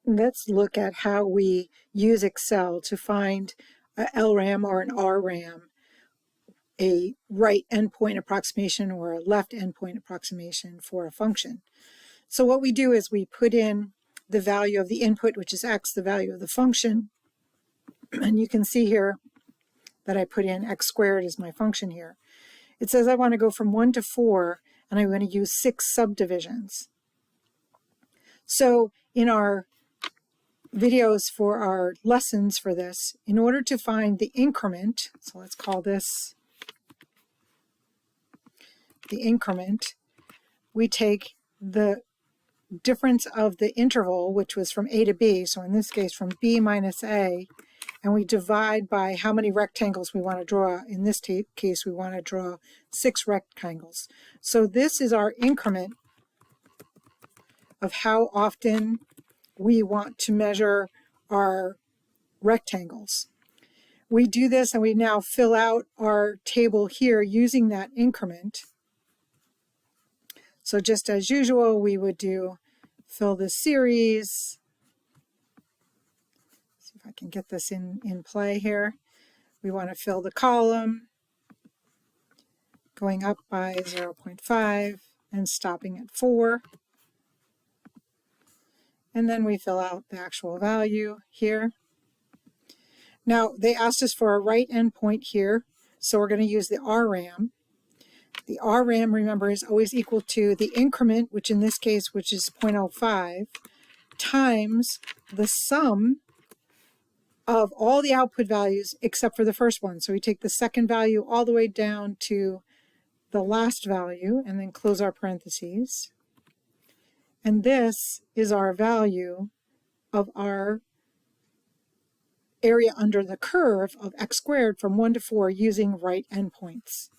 Let's look at how we use Excel to find a LRAM or an RRAM, a right endpoint approximation or a left endpoint approximation for a function. So what we do is we put in the value of the input, which is x, the value of the function, and you can see here that I put in x squared as my function here. It says I want to go from 1 to 4, and I'm going to use 6 subdivisions. So in our videos for our lessons for this, in order to find the increment, so let's call this the increment, we take the difference of the interval, which was from A to B, so in this case from B minus A, and we divide by how many rectangles we want to draw. In this case, we want to draw 6 rectangles. So this is our increment of how often we want to measure our rectangles. We do this and we now fill out our table here using that increment. So just as usual, we would fill this series. See if I can get this in play here. We want to fill the column, going up by 0.5 and stopping at 4. And then we fill out the actual value here. Now, they asked us for a right endpoint here, so we're going to use the RRAM. The RRAM, remember, is always equal to the increment, which in this case, which is 0.05, times the sum of all the output values except for the first one. So we take the second value all the way down to the last value and then close our parentheses. And this is our value of our area under the curve of x squared from 1 to 4 using right endpoints.